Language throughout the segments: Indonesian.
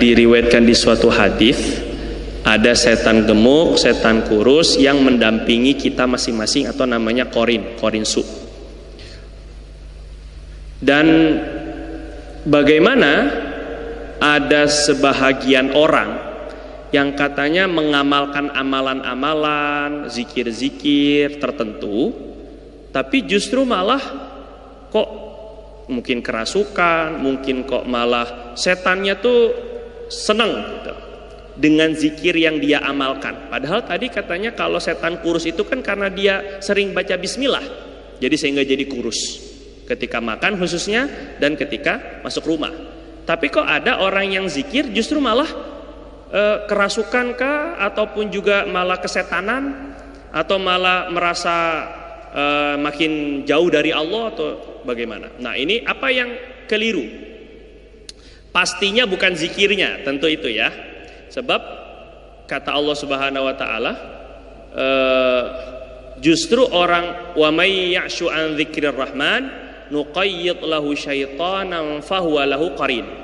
diriwayatkan di suatu hadis, ada setan gemuk, setan kurus yang mendampingi kita masing-masing, atau namanya korinsu. Dan bagaimana ada sebahagian orang yang katanya mengamalkan amalan-amalan, zikir-zikir tertentu, tapi justru malah kok mungkin kerasukan, mungkin kok malah setannya tuh seneng gitu dengan zikir yang dia amalkan. Padahal tadi katanya kalau setan kurus itu kan karena dia sering baca bismillah, jadi sehingga jadi kurus ketika makan khususnya dan ketika masuk rumah. Tapi kok ada orang yang zikir justru malah kerasukan kah, ataupun juga malah kesetanan, atau malah merasa makin jauh dari Allah, atau bagaimana? Nah, ini apa yang keliru? Pastinya bukan zikirnya, tentu itu ya. Sebab kata Allah Subhanahu wa taala, justru orang wa may ya'shu an dzikrir rahman nuqayyid lahu syaitanan fahuwa lahu qarin.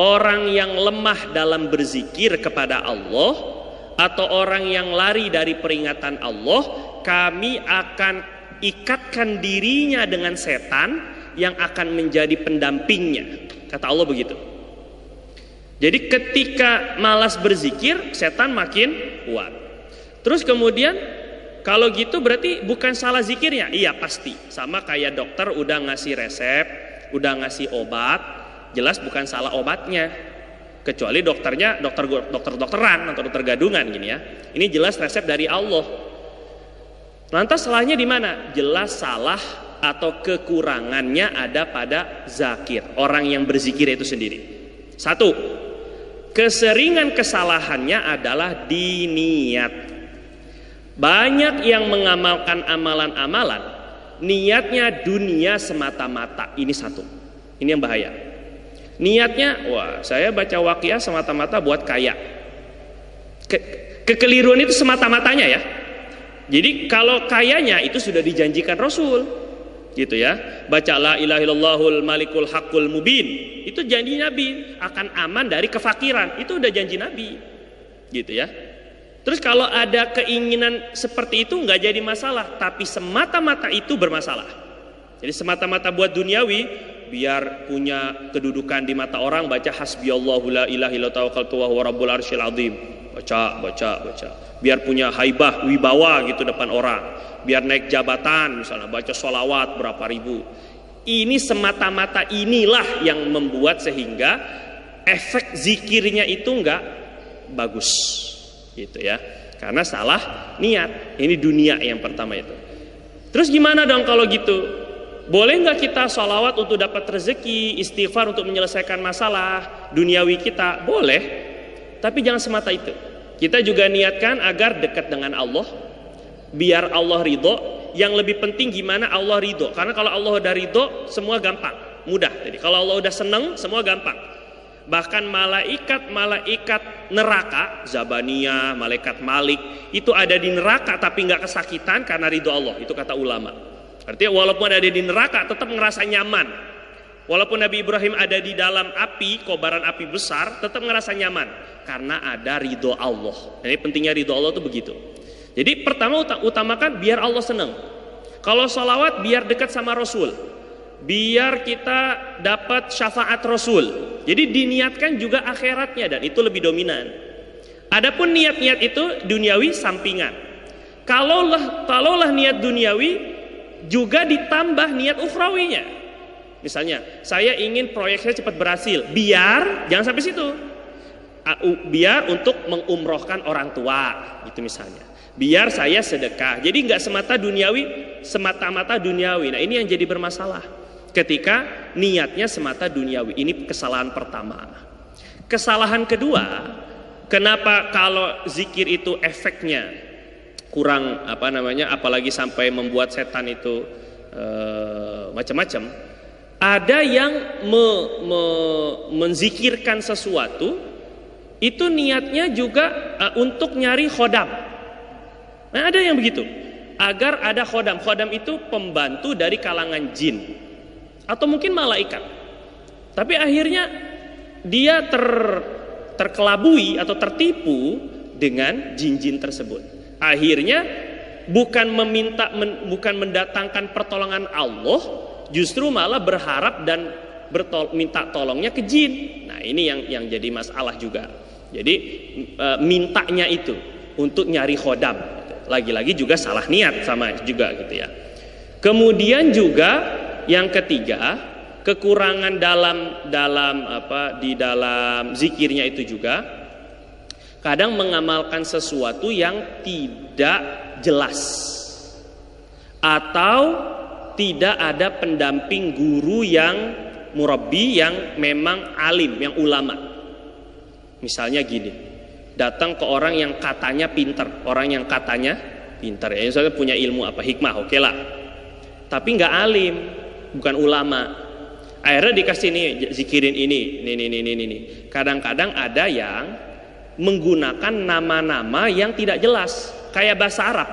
Orang yang lemah dalam berzikir kepada Allah, atau orang yang lari dari peringatan Allah, kami akan ikatkan dirinya dengan setan yang akan menjadi pendampingnya. Kata Allah begitu. Jadi ketika malas berzikir, setan makin kuat. Terus kemudian kalau gitu berarti bukan salah zikirnya? Iya pasti. Sama kayak dokter udah ngasih resep, udah ngasih obat, jelas bukan salah obatnya. Kecuali dokternya dokteran atau dokter gadungan gini ya. Ini jelas resep dari Allah. Lantas salahnya di mana? Jelas salah atau kekurangannya ada pada zakir, orang yang berzikir itu sendiri. Satu, keseringan kesalahannya adalah di niat. Banyak yang mengamalkan amalan-amalan, niatnya dunia semata-mata. Ini satu, ini yang bahaya. Niatnya, wah saya baca Waqiah semata-mata buat kaya. Kekeliruan itu semata-matanya ya. Jadi kalau kayanya itu sudah dijanjikan Rasul, gitu ya. Baca la ilaha illallahul malikul haqqul mubin, itu janji Nabi akan aman dari kefakiran, itu udah janji Nabi, gitu ya. Terus kalau ada keinginan seperti itu nggak jadi masalah, tapi semata-mata itu bermasalah. Jadi semata-mata buat duniawi, biar punya kedudukan di mata orang, baca hasbiyallahu la ilaha illa tawakkaltu wa huwa rabbul arsyil azim. Baca. Biar punya haibah, wibawa gitu depan orang. Biar naik jabatan misalnya, baca sholawat berapa ribu. Ini semata-mata inilah yang membuat sehingga efek zikirnya itu nggak bagus. Gitu ya, karena salah niat. Ini dunia yang pertama itu. Terus gimana dong kalau gitu? Boleh nggak kita sholawat untuk dapat rezeki, istighfar untuk menyelesaikan masalah duniawi kita? Boleh, tapi jangan semata itu. Kita juga niatkan agar dekat dengan Allah, biar Allah ridho. Yang lebih penting gimana Allah ridho, karena kalau Allah udah ridho semua gampang, mudah. Jadi kalau Allah udah seneng semua gampang. Bahkan malaikat neraka, Zabaniyah, malaikat Malik, itu ada di neraka tapi nggak kesakitan karena ridho Allah. Itu kata ulama. Artinya walaupun ada di neraka tetap ngerasa nyaman. Walaupun Nabi Ibrahim ada di dalam api, kobaran api besar, tetap ngerasa nyaman karena ada ridho Allah. Jadi pentingnya ridho Allah itu begitu. Jadi pertama utamakan biar Allah senang. Kalau sholawat biar dekat sama Rasul, biar kita dapat syafaat Rasul. Jadi diniatkan juga akhiratnya, dan itu lebih dominan. Adapun niat-niat itu duniawi sampingan. Kalaulah niat duniawi juga ditambah niat ukhrawinya. Misalnya, saya ingin proyek saya cepat berhasil, biar jangan sampai situ. Biar untuk mengumrohkan orang tua, itu misalnya. Biar saya sedekah. Jadi nggak semata-mata duniawi. Nah, ini yang jadi bermasalah. Ketika niatnya semata duniawi, ini kesalahan pertama. Kesalahan kedua, kenapa kalau zikir itu efeknya kurang apalagi sampai membuat setan itu macam-macam. Ada yang menzikirkan sesuatu itu niatnya juga untuk nyari khodam. Nah, ada yang begitu, agar ada khodam. Khodam itu pembantu dari kalangan jin atau mungkin malaikat. Tapi akhirnya dia terkelabui atau tertipu dengan jin-jin tersebut. Akhirnya bukan mendatangkan pertolongan Allah, justru malah berharap dan minta tolongnya ke jin. Nah, ini yang jadi masalah juga. Jadi mintanya itu untuk nyari khodam. Lagi-lagi juga salah niat sama juga gitu ya. Kemudian juga yang ketiga, kekurangan di dalam zikirnya itu juga kadang mengamalkan sesuatu yang tidak jelas atau tidak ada pendamping guru yang murabbi yang memang alim, yang ulama. Misalnya gini, datang ke orang yang katanya pintar, ya misalnya punya ilmu apa, hikmah, oke lah, tapi nggak alim, bukan ulama. Akhirnya dikasih nih, zikirin ini. Kadang-kadang ada yang menggunakan nama-nama yang tidak jelas, kayak bahasa Arab,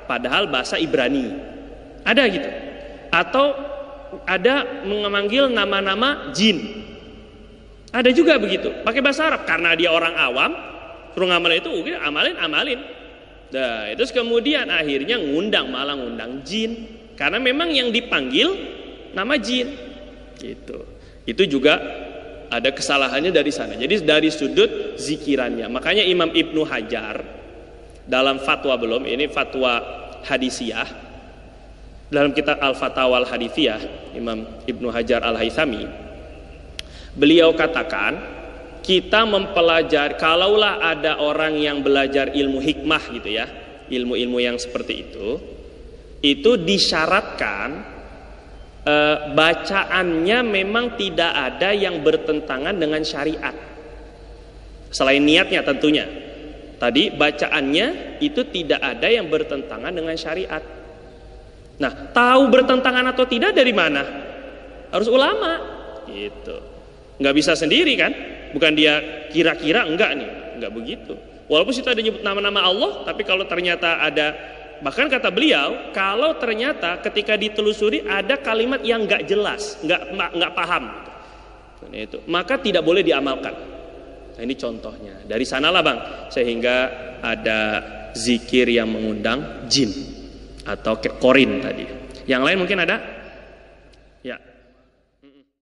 padahal bahasa Ibrani. Ada gitu. Atau ada memanggil nama-nama jin. Ada juga begitu, pakai bahasa Arab karena dia orang awam, suruh ngamalin itu, oke, amalin. Nah, terus kemudian akhirnya malah ngundang jin karena memang yang dipanggil nama jin. Gitu. Itu juga ada kesalahannya dari sana. Jadi dari sudut zikirannya. Makanya Imam Ibnu Hajar dalam fatwa ini fatwa hadisiyah, dalam kitab Al-Fatawa Al-Hadithiyah, Imam Ibnu Hajar Al-Haythami, beliau katakan, kita mempelajari, kalaulah ada orang yang belajar ilmu hikmah gitu ya, ilmu-ilmu yang seperti itu disyaratkan bacaannya memang tidak ada yang bertentangan dengan syariat. Selain niatnya tentunya. Tadi bacaannya itu tidak ada yang bertentangan dengan syariat. Nah, tahu bertentangan atau tidak dari mana? Harus ulama. Gitu. Nggak bisa sendiri kan? Bukan dia kira-kira, enggak begitu. Walaupun situ ada nyebut nama-nama Allah, tapi kalau ternyata ada, bahkan kata beliau, kalau ternyata ketika ditelusuri ada kalimat yang nggak jelas, nggak paham, itu, maka tidak boleh diamalkan. Nah, ini contohnya. Dari sanalah bang, sehingga ada zikir yang mengundang jin atau korin tadi. Yang lain mungkin ada?